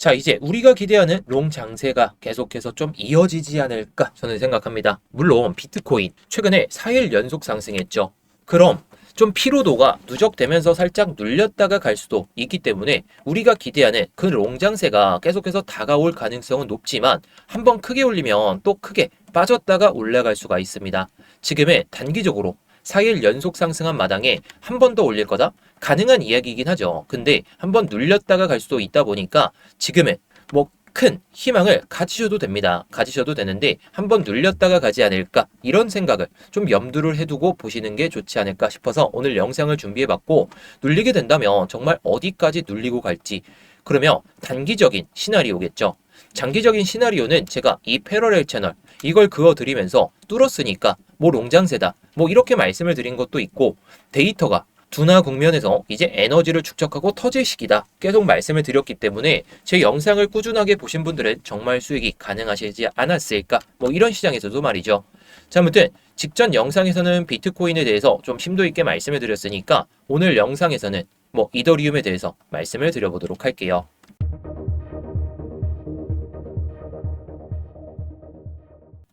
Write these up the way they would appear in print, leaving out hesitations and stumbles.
자, 이제 우리가 기대하는 롱 장세가 계속해서 좀 이어지지 않을까 저는 생각합니다. 물론 비트코인 최근에 4일 연속 상승했죠. 그럼 좀 피로도가 누적되면서 살짝 눌렸다가 갈 수도 있기 때문에 우리가 기대하는 그 롱 장세가 계속해서 다가올 가능성은 높지만 한번 크게 올리면 또 크게 빠졌다가 올라갈 수가 있습니다. 지금은 단기적으로 4일 연속 상승한 마당에 한 번 더 올릴 거다? 가능한 이야기이긴 하죠. 근데 한 번 눌렸다가 갈 수도 있다 보니까 지금은 뭐 큰 희망을 가지셔도 됩니다. 가지셔도 되는데 한 번 눌렸다가 가지 않을까 이런 생각을 좀 염두를 해두고 보시는 게 좋지 않을까 싶어서 오늘 영상을 준비해봤고, 눌리게 된다면 정말 어디까지 눌리고 갈지, 그러면 단기적인 시나리오겠죠. 장기적인 시나리오는 제가 이 패러렐 채널 이걸 그어드리면서 뚫었으니까 뭐 롱장세다 뭐 이렇게 말씀을 드린 것도 있고, 데이터가 둔화 국면에서 이제 에너지를 축적하고 터질 시기다 계속 말씀을 드렸기 때문에 제 영상을 꾸준하게 보신 분들은 정말 수익이 가능하시지 않았을까 뭐 이런 시장에서도 말이죠. 자, 아무튼 직전 영상에서는 비트코인에 대해서 좀 심도 있게 말씀을 드렸으니까 오늘 영상에서는 뭐 이더리움에 대해서 말씀을 드려보도록 할게요.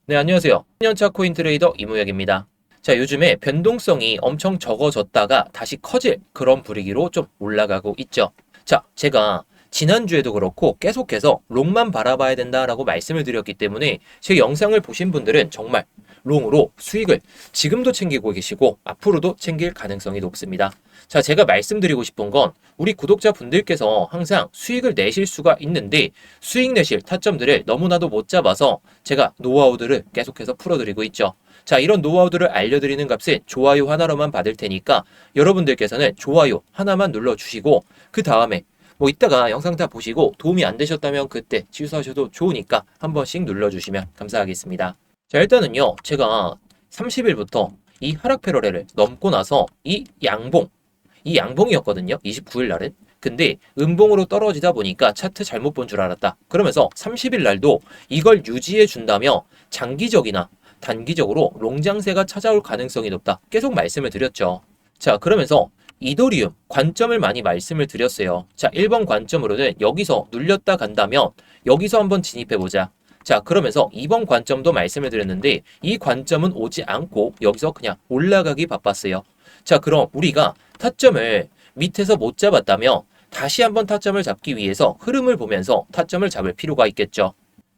네, 안녕하세요. 10년차 코인 트레이더 이무혁입니다. 자, 요즘에 변동성이 엄청 적어졌다가 다시 커질 그런 분위기로 좀 올라가고 있죠. 자, 제가 지난주에도 그렇고 계속해서 롱만 바라봐야 된다라고 말씀을 드렸기 때문에 제 영상을 보신 분들은 정말 롱으로 수익을 지금도 챙기고 계시고 앞으로도 챙길 가능성이 높습니다. 자, 제가 말씀드리고 싶은 건 우리 구독자분들께서 항상 수익을 내실 수가 있는데 수익 내실 타점들을 너무나도 못 잡아서 제가 노하우들을 계속해서 풀어드리고 있죠. 자, 이런 노하우들을 알려드리는 값은 좋아요 하나로만 받을 테니까 여러분들께서는 좋아요 하나만 눌러주시고 그 다음에 뭐 이따가 영상 다 보시고 도움이 안 되셨다면 그때 취소하셔도 좋으니까 한 번씩 눌러주시면 감사하겠습니다. 자, 일단은요, 제가 30일부터 이 하락 패러렐을 넘고 나서 이 양봉이었거든요. 29일 날은. 근데 음봉으로 떨어지다 보니까 차트 잘못 본 줄 알았다. 그러면서 30일 날도 이걸 유지해 준다며 장기적이나 단기적으로 롱장세가 찾아올 가능성이 높다. 계속 말씀을 드렸죠. 자, 그러면서 이더리움 관점을 많이 말씀을 드렸어요. 자, 1번 관점으로는 여기서 눌렸다 간다면 여기서 한번 진입해보자. 자, 그러면서 2번 관점도 말씀을 드렸는데 이 관점은 오지 않고 여기서 그냥 올라가기 바빴어요. 자, 그럼 우리가 타점을 밑에서 못 잡았다면 다시 한번 타점을 잡기 위해서 흐름을 보면서 타점을 잡을 필요가 있겠죠.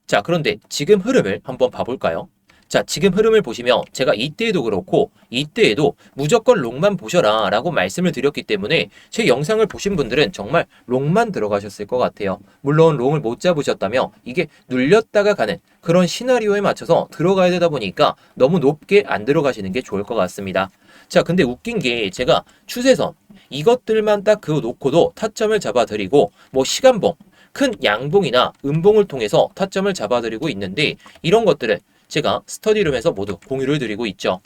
자, 그런데 지금 흐름을 한번 봐볼까요? 자, 지금 흐름을 보시면 제가 이때에도 그렇고 이때에도 무조건 롱만 보셔라 라고 말씀을 드렸기 때문에 제 영상을 보신 분들은 정말 롱만 들어가셨을 것 같아요. 물론 롱을 못 잡으셨다면 이게 눌렸다가 가는 그런 시나리오에 맞춰서 들어가야 되다 보니까 너무 높게 안 들어가시는 게 좋을 것 같습니다. 자, 근데 웃긴 게 제가 추세선 이것들만 딱 그어 놓고도 타점을 잡아드리고 뭐 시간봉, 큰 양봉이나 음봉을 통해서 타점을 잡아드리고 있는데 이런 것들은 제가 스터디룸에서 모두 공유를 드리고 있죠.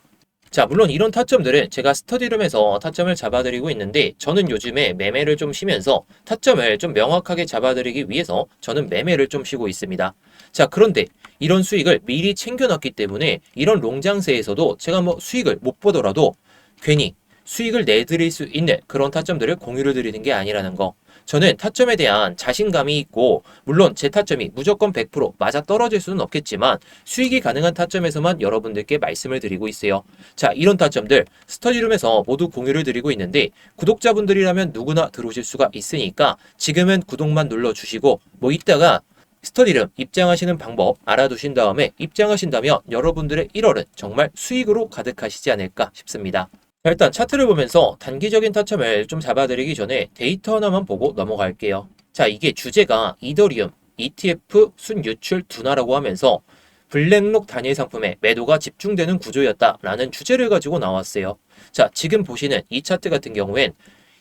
자, 물론 이런 타점들은 제가 스터디룸에서 타점을 잡아드리고 있는데 저는 요즘에 매매를 좀 쉬면서 타점을 좀 명확하게 잡아드리기 위해서 저는 매매를 좀 쉬고 있습니다. 자, 그런데 이런 수익을 미리 챙겨놨기 때문에 이런 롱장세에서도 제가 뭐 수익을 못 보더라도 괜히 수익을 내드릴 수 있는 그런 타점들을 공유를 드리는 게 아니라는 거. 저는 타점에 대한 자신감이 있고 물론 제 타점이 무조건 100% 맞아 떨어질 수는 없겠지만 수익이 가능한 타점에서만 여러분들께 말씀을 드리고 있어요. 자, 이런 타점들 스터디룸에서 모두 공유를 드리고 있는데 구독자분들이라면 누구나 들어오실 수가 있으니까 지금은 구독만 눌러주시고 뭐 이따가 스터디룸 입장하시는 방법 알아두신 다음에 입장하신다면 여러분들의 1월은 정말 수익으로 가득하시지 않을까 싶습니다. 자, 일단 차트를 보면서 단기적인 타점을 좀 잡아드리기 전에 데이터 하나만 보고 넘어갈게요. 자, 이게 주제가 이더리움 ETF 순유출 둔화라고 하면서 블랙록 단일 상품에 매도가 집중되는 구조였다라는 주제를 가지고 나왔어요. 자, 지금 보시는 이 차트 같은 경우엔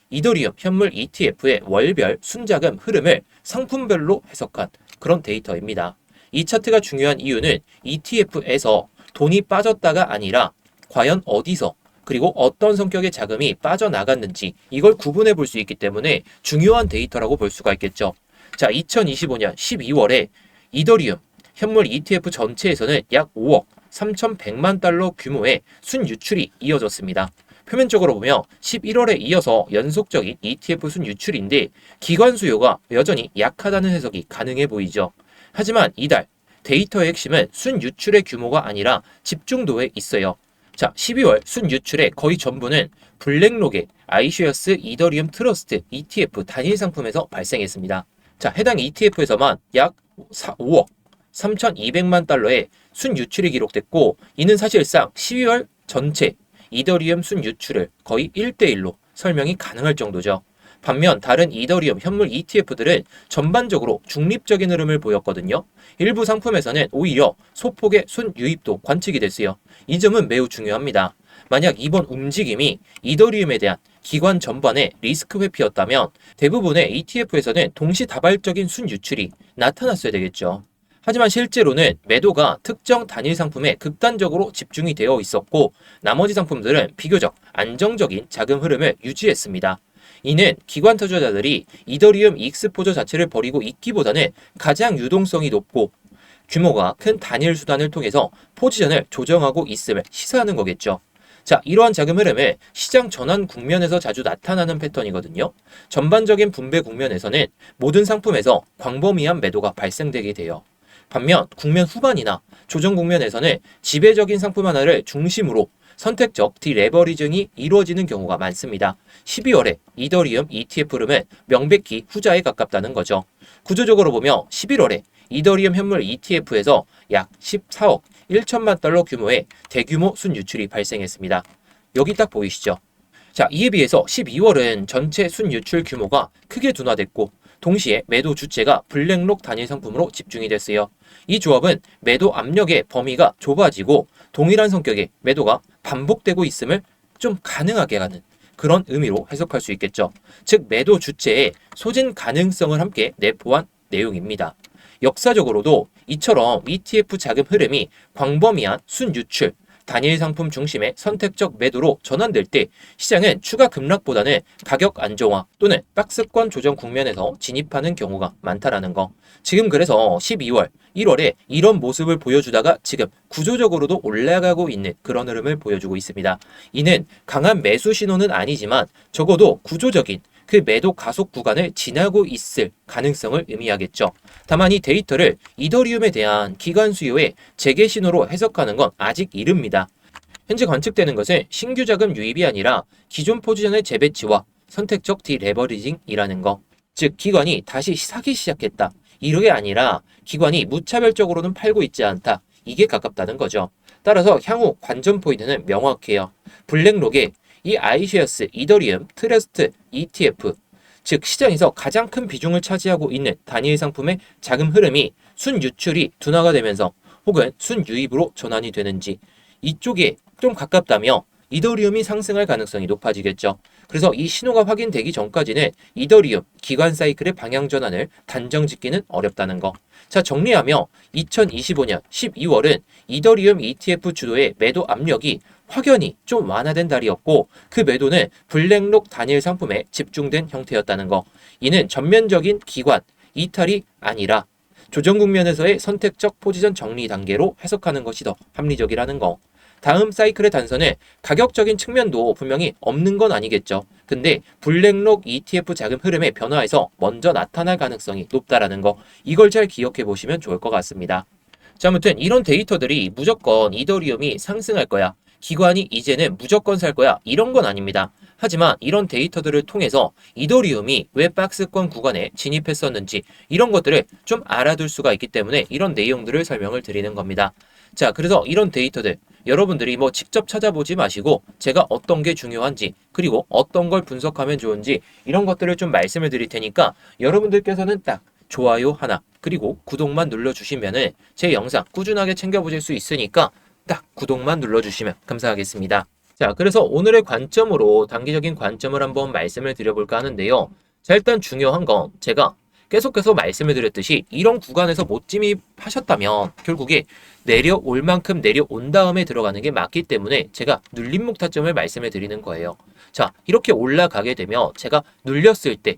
이더리움 현물 ETF의 월별 순자금 흐름을 상품별로 해석한 그런 데이터입니다. 이 차트가 중요한 이유는 ETF에서 돈이 빠졌다가 아니라 과연 어디서 그리고 어떤 성격의 자금이 빠져나갔는지 이걸 구분해 볼 수 있기 때문에 중요한 데이터라고 볼 수가 있겠죠. 자, 2025년 12월에 이더리움 현물 ETF 전체에서는 약 5억 3,100만 달러 규모의 순유출이 이어졌습니다. 표면적으로 보면 11월에 이어서 연속적인 ETF 순 유출인데 기관 수요가 여전히 약하다는 해석이 가능해 보이죠. 하지만 이달 데이터의 핵심은 순 유출의 규모가 아니라 집중도에 있어요. 자, 12월 순 유출의 거의 전부는 블랙록의 아이쉐어스 이더리움 트러스트 ETF 단일 상품에서 발생했습니다. 자, 해당 ETF에서만 약 5억 3,200만 달러의 순 유출이 기록됐고, 이는 사실상 12월 전체 이더리움 순 유출을 거의 1대1로 설명이 가능할 정도죠. 반면 다른 이더리움 현물 ETF들은 전반적으로 중립적인 흐름을 보였거든요. 일부 상품에서는 오히려 소폭의 순 유입도 관측이 됐어요. 이 점은 매우 중요합니다. 만약 이번 움직임이 이더리움에 대한 기관 전반의 리스크 회피였다면 대부분의 ETF에서는 동시다발적인 순 유출이 나타났어야 되겠죠. 하지만 실제로는 매도가 특정 단일 상품에 극단적으로 집중이 되어 있었고, 나머지 상품들은 비교적 안정적인 자금 흐름을 유지했습니다. 이는 기관 투자자들이 이더리움 익스포저 자체를 버리고 있기보다는 가장 유동성이 높고 규모가 큰 단일 수단을 통해서 포지션을 조정하고 있음을 시사하는 거겠죠. 자, 이러한 자금 흐름은 시장 전환 국면에서 자주 나타나는 패턴이거든요. 전반적인 분배 국면에서는 모든 상품에서 광범위한 매도가 발생되게 돼요. 반면 국면 후반이나 조정 국면에서는 지배적인 상품 하나를 중심으로 선택적 디레버리징이 이루어지는 경우가 많습니다. 12월에 이더리움 ETF 흐름은 명백히 후자에 가깝다는 거죠. 구조적으로 보면 11월에 이더리움 현물 ETF에서 약 14억 1천만 달러 규모의 대규모 순유출이 발생했습니다. 여기 딱 보이시죠? 자, 이에 비해서 12월은 전체 순유출 규모가 크게 둔화됐고, 동시에 매도 주체가 블랙록 단일 상품으로 집중이 됐어요. 이 조합은 매도 압력의 범위가 좁아지고 동일한 성격의 매도가 반복되고 있음을 좀 가능하게 하는 그런 의미로 해석할 수 있겠죠. 즉, 매도 주체의 소진 가능성을 함께 내포한 내용입니다. 역사적으로도 이처럼 ETF 자금 흐름이 광범위한 순유출, 단일 상품 중심의 선택적 매도로 전환될 때 시장은 추가 급락보다는 가격 안정화 또는 박스권 조정 국면에서 진입하는 경우가 많다라는 거. 지금 그래서 12월, 1월에 이런 모습을 보여주다가 지금 구조적으로도 올라가고 있는 그런 흐름을 보여주고 있습니다. 이는 강한 매수 신호는 아니지만 적어도 구조적인 그 매도 가속 구간을 지나고 있을 가능성을 의미하겠죠. 다만 이 데이터를 이더리움에 대한 기관 수요의 재개 신호로 해석하는 건 아직 이릅니다. 현재 관측되는 것은 신규 자금 유입이 아니라 기존 포지션의 재배치와 선택적 디레버리징이라는 거. 즉, 기관이 다시 사기 시작했다. 이게 아니라 기관이 무차별적으로는 팔고 있지 않다. 이게 가깝다는 거죠. 따라서 향후 관전 포인트는 명확해요. 블랙록의 이 아이쉐어스 이더리움 트러스트 ETF, 즉 시장에서 가장 큰 비중을 차지하고 있는 단일 상품의 자금 흐름이 순유출이 둔화가 되면서 혹은 순유입으로 전환이 되는지, 이쪽에 좀 가깝다며 이더리움이 상승할 가능성이 높아지겠죠. 그래서 이 신호가 확인되기 전까지는 이더리움 기관 사이클의 방향 전환을 단정 짓기는 어렵다는 거. 자, 정리하며 2025년 12월은 이더리움 ETF 주도의 매도 압력이 확연히 좀 완화된 달이었고, 그 매도는 블랙록 단일 상품에 집중된 형태였다는 거. 이는 전면적인 기관 이탈이 아니라 조정 국면에서의 선택적 포지션 정리 단계로 해석하는 것이 더 합리적이라는 거. 다음 사이클의 단서는 가격적인 측면도 분명히 없는 건 아니겠죠. 근데 블랙록 ETF 자금 흐름의 변화에서 먼저 나타날 가능성이 높다라는 거, 이걸 잘 기억해 보시면 좋을 것 같습니다. 자, 아무튼 이런 데이터들이 무조건 이더리움이 상승할 거야, 기관이 이제는 무조건 살 거야, 이런 건 아닙니다. 하지만 이런 데이터들을 통해서 이더리움이 왜 박스권 구간에 진입했었는지 이런 것들을 좀 알아둘 수가 있기 때문에 이런 내용들을 설명을 드리는 겁니다. 자, 그래서 이런 데이터들 여러분들이 뭐 직접 찾아보지 마시고 제가 어떤 게 중요한지, 그리고 어떤 걸 분석하면 좋은지 이런 것들을 좀 말씀을 드릴 테니까 여러분들께서는 딱 좋아요 하나, 그리고 구독만 눌러주시면은 제 영상 꾸준하게 챙겨보실 수 있으니까 딱 구독만 눌러주시면 감사하겠습니다. 자, 그래서 오늘의 관점으로 단기적인 관점을 한번 말씀을 드려볼까 하는데요. 자, 일단 중요한 건 제가 계속해서 말씀을 드렸듯이 이런 구간에서 못 진입하셨다면 결국에 내려올 만큼 내려온 다음에 들어가는 게 맞기 때문에 제가 눌림목 타점을 말씀을 드리는 거예요. 자, 이렇게 올라가게 되면 제가 눌렸을 때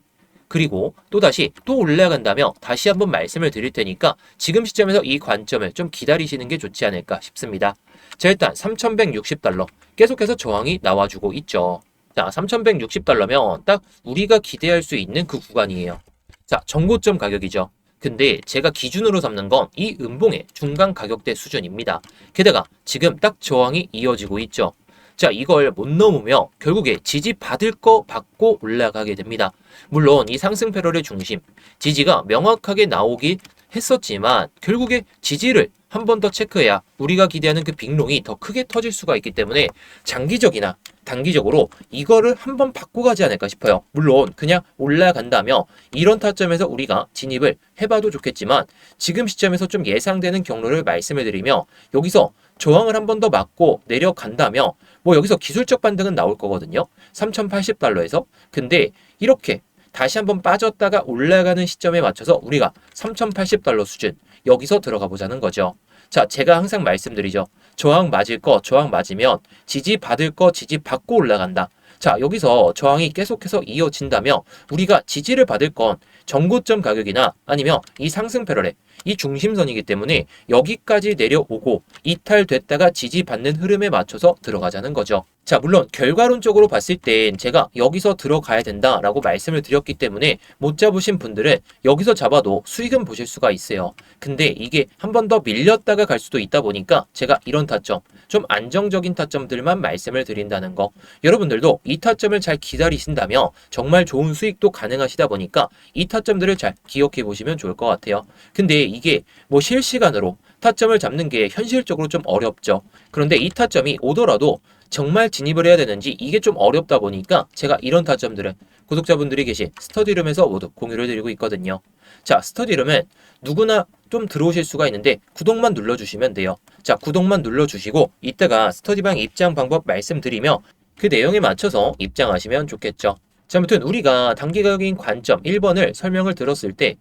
그리고 또다시 또 올라간다며 다시 한번 말씀을 드릴 테니까 지금 시점에서 이 관점을 좀 기다리시는 게 좋지 않을까 싶습니다. 자, 일단 3,160달러 계속해서 저항이 나와주고 있죠. 자, 3,160달러면 딱 우리가 기대할 수 있는 그 구간이에요. 자, 정고점 가격이죠. 근데 제가 기준으로 삼는 건 이 음봉의 중간 가격대 수준입니다. 게다가 지금 딱 저항이 이어지고 있죠. 자, 이걸 못 넘으면 결국에 지지 받을 거 받고 올라가게 됩니다. 물론 이 상승 패럴의 중심, 지지가 명확하게 나오긴 했었지만 결국에 지지를 한 번 더 체크해야 우리가 기대하는 그 빅롱이 더 크게 터질 수가 있기 때문에 장기적이나 단기적으로 이거를 한번 받고 가지 않을까 싶어요. 물론 그냥 올라간다며 이런 타점에서 우리가 진입을 해봐도 좋겠지만 지금 시점에서 좀 예상되는 경로를 말씀을 드리며 여기서 저항을 한 번 더 맞고 내려간다며 뭐 여기서 기술적 반등은 나올 거거든요. 3,080달러에서. 근데 이렇게 다시 한번 빠졌다가 올라가는 시점에 맞춰서 우리가 3,080달러 수준 여기서 들어가 보자는 거죠. 자, 제가 항상 말씀드리죠. 저항 맞을 거 저항 맞으면 지지 받을 거 지지 받고 올라간다. 자, 여기서 저항이 계속해서 이어진다면 우리가 지지를 받을 건 정고점 가격이나 아니면 이 상승 패럴의 이 중심선이기 때문에 여기까지 내려오고 이탈됐다가 지지받는 흐름에 맞춰서 들어가자는 거죠. 자, 물론 결과론적으로 봤을 땐 제가 여기서 들어가야 된다라고 말씀을 드렸기 때문에 못 잡으신 분들은 여기서 잡아도 수익은 보실 수가 있어요. 근데 이게 한 번 더 밀렸다가 갈 수도 있다 보니까 제가 이런 타점, 좀 안정적인 타점들만 말씀을 드린다는 거. 여러분들도 이 타점을 잘 기다리신다면 정말 좋은 수익도 가능하시다 보니까 이 타점들을 잘 기억해 보시면 좋을 것 같아요. 근데 이게 뭐 실시간으로 타점을 잡는 게 현실적으로 좀 어렵죠. 그런데 이 타점이 오더라도 정말 진입을 해야 되는지 이게 좀 어렵다 보니까 제가 이런 타점들은 구독자분들이 계신 스터디룸에서 모두 공유를 드리고 있거든요. 자, 스터디룸은 누구나 좀 들어오실 수가 있는데 구독만 눌러주시면 돼요. 자, 구독만 눌러주시고 이따가 스터디방 입장 방법 말씀드리며 그 내용에 맞춰서 입장하시면 좋겠죠. 자, 아무튼 우리가 단기적인 관점 1번을 설명을 들었을 때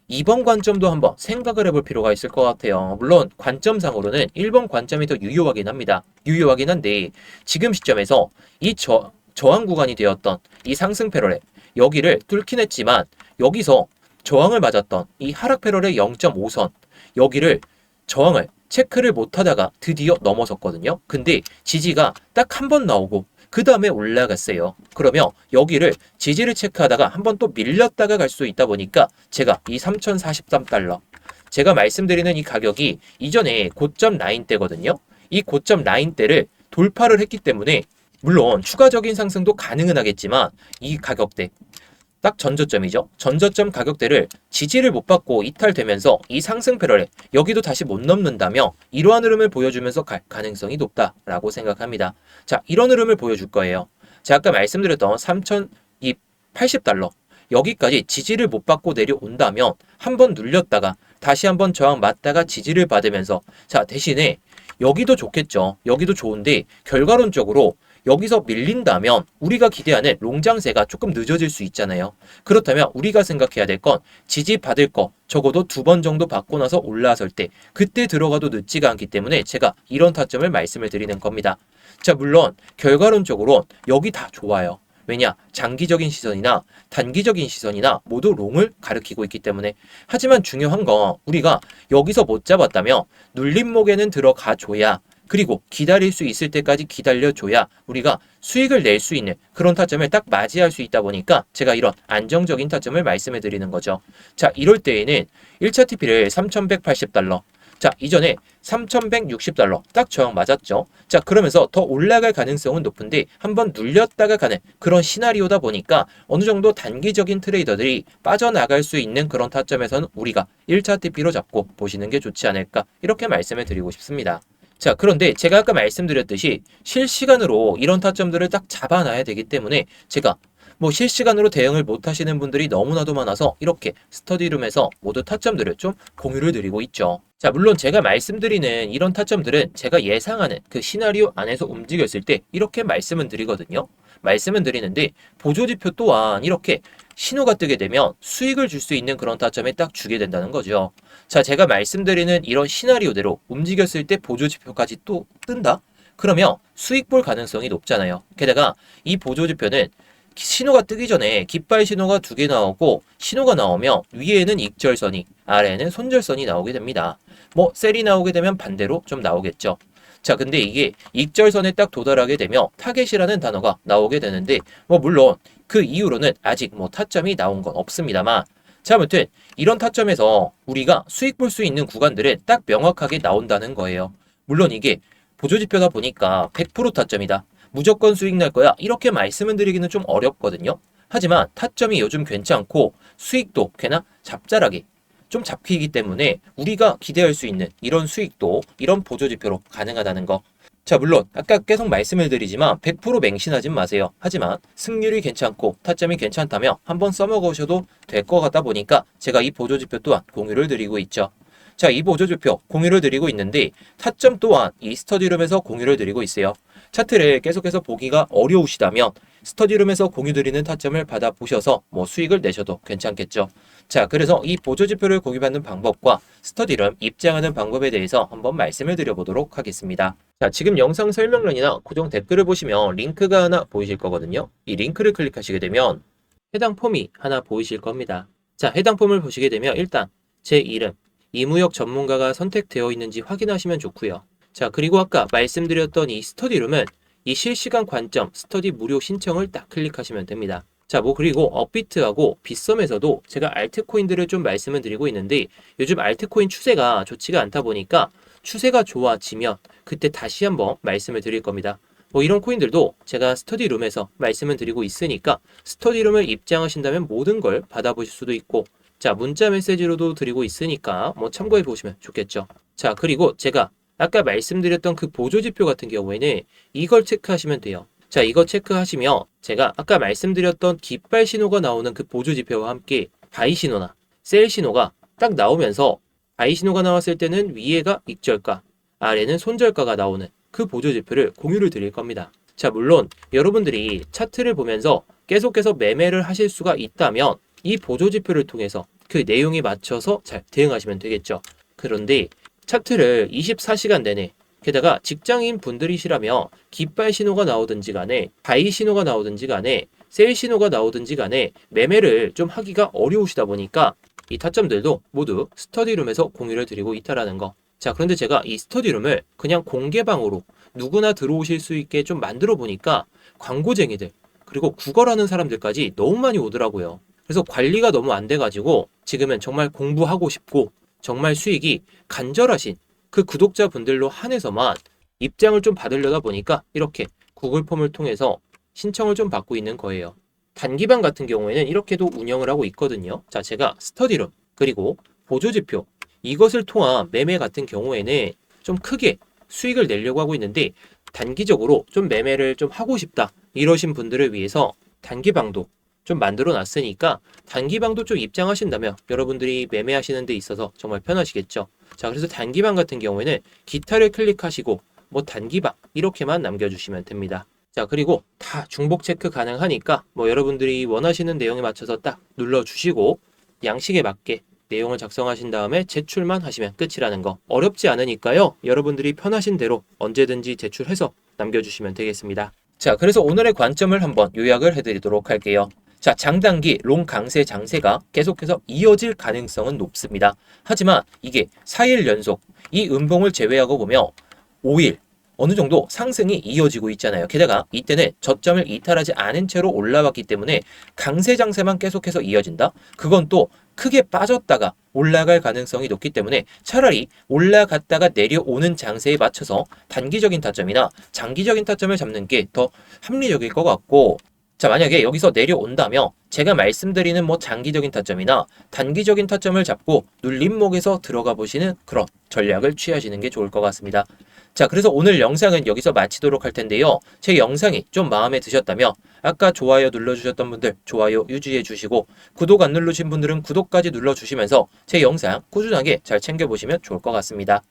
2번 관점도 한번 생각을 해볼 필요가 있을 것 같아요. 물론 관점상으로는 1번 관점이 더 유효하긴 합니다. 유효하긴 한데 지금 시점에서 이 저항 구간이 되었던 이 상승 패럴에 여기를 뚫긴 했지만 여기서 저항을 맞았던 이 하락 패럴의 0.5선 여기를 저항을 체크를 못하다가 드디어 넘어섰거든요. 근데 지지가 딱 한 번 나오고 그 다음에 올라갔어요. 그러면 여기를 지지를 체크하다가 한번 또 밀렸다가 갈 수 있다 보니까 제가 이 3,043달러 제가 말씀드리는 이 가격이 이전에 고점 라인대거든요. 이 고점 라인대를 돌파를 했기 때문에 물론 추가적인 상승도 가능은 하겠지만 이 가격대 딱 전저점이죠. 전저점 가격대를 지지를 못 받고 이탈되면서 이 상승 패럴에 여기도 다시 못 넘는다며 이러한 흐름을 보여주면서 갈 가능성이 높다라고 생각합니다. 자, 이런 흐름을 보여줄 거예요. 제가 아까 말씀드렸던 3,080달러 여기까지 지지를 못 받고 내려온다면 한번 눌렸다가 다시 한번 저항 맞다가 지지를 받으면서 자, 대신에 여기도 좋겠죠. 여기도 좋은데 결과론적으로 여기서 밀린다면 우리가 기대하는 롱장세가 조금 늦어질 수 있잖아요. 그렇다면 우리가 생각해야 될 건 지지 받을 거 적어도 2번 정도 받고 나서 올라설 때 그때 들어가도 늦지가 않기 때문에 제가 이런 타점을 말씀을 드리는 겁니다. 자, 물론 결과론적으로 여기 다 좋아요. 왜냐? 장기적인 시선이나 단기적인 시선이나 모두 롱을 가리키고 있기 때문에. 하지만 중요한 건 우리가 여기서 못 잡았다면 눌림목에는 들어가 줘야 그리고 기다릴 수 있을 때까지 기다려줘야 우리가 수익을 낼 수 있는 그런 타점을 딱 맞이할 수 있다 보니까 제가 이런 안정적인 타점을 말씀해 드리는 거죠. 자, 이럴 때에는 1차 TP를 3,180달러 자, 이전에 3,160달러 딱 저항 맞았죠. 자, 그러면서 더 올라갈 가능성은 높은데 한번 눌렸다가 가는 그런 시나리오다 보니까 어느 정도 단기적인 트레이더들이 빠져나갈 수 있는 그런 타점에서는 우리가 1차 TP로 잡고 보시는 게 좋지 않을까 이렇게 말씀을 드리고 싶습니다. 자, 그런데 제가 아까 말씀드렸듯이 실시간으로 이런 타점들을 딱 잡아놔야 되기 때문에 제가 뭐 실시간으로 대응을 못 하시는 분들이 너무나도 많아서 이렇게 스터디룸에서 모두 타점들을 좀 공유를 드리고 있죠. 자, 물론 제가 말씀드리는 이런 타점들은 제가 예상하는 그 시나리오 안에서 움직였을 때 이렇게 말씀은 드리거든요. 말씀은 드리는데 보조지표 또한 이렇게 신호가 뜨게 되면 수익을 줄 수 있는 그런 타점에 딱 주게 된다는 거죠. 자, 제가 말씀드리는 이런 시나리오대로 움직였을 때 보조지표까지 또 뜬다? 그러면 수익 볼 가능성이 높잖아요. 게다가 이 보조지표는 신호가 뜨기 전에 깃발 신호가 2개 나오고 신호가 나오면 위에는 익절선이, 아래에는 손절선이 나오게 됩니다. 뭐 셀이 나오게 되면 반대로 좀 나오겠죠. 자, 근데 이게 익절선에 딱 도달하게 되면 타겟이라는 단어가 나오게 되는데 뭐 물론 그 이후로는 아직 뭐 타점이 나온 건 없습니다만, 자, 아무튼 이런 타점에서 우리가 수익 볼 수 있는 구간들은 딱 명확하게 나온다는 거예요. 물론 이게 보조지표다 보니까 100% 타점이다, 무조건 수익 날 거야, 이렇게 말씀을 드리기는 좀 어렵거든요. 하지만 타점이 요즘 괜찮고 수익도 꽤나 잡잘하게 좀 잡히기 때문에 우리가 기대할 수 있는 이런 수익도 이런 보조지표로 가능하다는 거. 자, 물론 아까 계속 말씀을 드리지만 100% 맹신하진 마세요. 하지만 승률이 괜찮고 타점이 괜찮다면 한번 써먹으셔도 될 것 같다 보니까 제가 이 보조지표 또한 공유를 드리고 있죠. 자, 이 보조지표 공유를 드리고 있는데 타점 또한 이 스터디룸에서 공유를 드리고 있어요. 차트를 계속해서 보기가 어려우시다면 스터디룸에서 공유 드리는 타점을 받아보셔서 뭐 수익을 내셔도 괜찮겠죠. 자, 그래서 이 보조지표를 공유받는 방법과 스터디룸 입장하는 방법에 대해서 한번 말씀을 드려보도록 하겠습니다. 자, 지금 영상 설명란이나 고정 댓글을 보시면 링크가 하나 보이실 거거든요. 이 링크를 클릭하시게 되면 해당 폼이 하나 보이실 겁니다. 자, 해당 폼을 보시게 되면 일단 제 이름, 이무역 전문가가 선택되어 있는지 확인하시면 좋고요. 자, 그리고 아까 말씀드렸던 이 스터디룸은 이 실시간 관점 스터디 무료 신청을 딱 클릭하시면 됩니다. 자, 뭐 그리고 업비트하고 빗썸에서도 제가 알트코인들을 좀 말씀을 드리고 있는데 요즘 알트코인 추세가 좋지가 않다 보니까 추세가 좋아지면 그때 다시 한번 말씀을 드릴 겁니다. 뭐 이런 코인들도 제가 스터디룸에서 말씀을 드리고 있으니까 스터디룸을 입장하신다면 모든 걸 받아보실 수도 있고, 자, 문자 메시지로도 드리고 있으니까 뭐 참고해 보시면 좋겠죠. 자, 그리고 제가 아까 말씀드렸던 그 보조지표 같은 경우에는 이걸 체크하시면 돼요. 자, 이거 체크하시면 제가 아까 말씀드렸던 깃발 신호가 나오는 그 보조지표와 함께 바이 신호나 셀 신호가 딱 나오면서 바이 신호가 나왔을 때는 위에가 익절가, 아래는 손절가가 나오는 그 보조지표를 공유를 드릴 겁니다. 자, 물론 여러분들이 차트를 보면서 계속해서 매매를 하실 수가 있다면 이 보조지표를 통해서 그 내용에 맞춰서 잘 대응하시면 되겠죠. 그런데 차트를 24시간 내내, 게다가 직장인 분들이시라면 깃발 신호가 나오든지 간에 바이 신호가 나오든지 간에 셀 신호가 나오든지 간에 매매를 좀 하기가 어려우시다 보니까 이 타점들도 모두 스터디룸에서 공유를 드리고 있다라는 거. 자, 그런데 제가 이 스터디룸을 그냥 공개방으로 누구나 들어오실 수 있게 좀 만들어 보니까 광고쟁이들 그리고 구걸하는 사람들까지 너무 많이 오더라고요. 그래서 관리가 너무 안 돼가지고 지금은 정말 공부하고 싶고 정말 수익이 간절하신 그 구독자분들로 한해서만 입장을 좀 받으려다 보니까 이렇게 구글 폼을 통해서 신청을 좀 받고 있는 거예요. 단기방 같은 경우에는 이렇게도 운영을 하고 있거든요. 자, 제가 스터디룸 그리고 보조지표 이것을 통한 매매 같은 경우에는 좀 크게 수익을 내려고 하고 있는데 단기적으로 좀 매매를 좀 하고 싶다 이러신 분들을 위해서 단기방도 좀 만들어 놨으니까 단기방도 좀 입장하신다면 여러분들이 매매하시는 데 있어서 정말 편하시겠죠. 자, 그래서 단기방 같은 경우에는 기타를 클릭하시고 뭐 단기방 이렇게만 남겨주시면 됩니다. 자, 그리고 다 중복 체크 가능하니까 뭐 여러분들이 원하시는 내용에 맞춰서 딱 눌러주시고 양식에 맞게 내용을 작성하신 다음에 제출만 하시면 끝이라는 거. 어렵지 않으니까요. 여러분들이 편하신 대로 언제든지 제출해서 남겨주시면 되겠습니다. 자, 그래서 오늘의 관점을 한번 요약을 해드리도록 할게요. 자, 장단기 롱 강세 장세가 계속해서 이어질 가능성은 높습니다. 하지만 이게 4일 연속 이 음봉을 제외하고 보면 5일 어느 정도 상승이 이어지고 있잖아요. 게다가 이때는 저점을 이탈하지 않은 채로 올라왔기 때문에 강세 장세만 계속해서 이어진다? 그건 또 크게 빠졌다가 올라갈 가능성이 높기 때문에 차라리 올라갔다가 내려오는 장세에 맞춰서 단기적인 타점이나 장기적인 타점을 잡는 게 더 합리적일 것 같고, 자, 만약에 여기서 내려온다면 제가 말씀드리는 뭐 장기적인 타점이나 단기적인 타점을 잡고 눌림목에서 들어가 보시는 그런 전략을 취하시는 게 좋을 것 같습니다. 자, 그래서 오늘 영상은 여기서 마치도록 할 텐데요. 제 영상이 좀 마음에 드셨다면 아까 좋아요 눌러주셨던 분들 좋아요 유지해 주시고 구독 안 누르신 분들은 구독까지 눌러주시면서 제 영상 꾸준하게 잘 챙겨보시면 좋을 것 같습니다.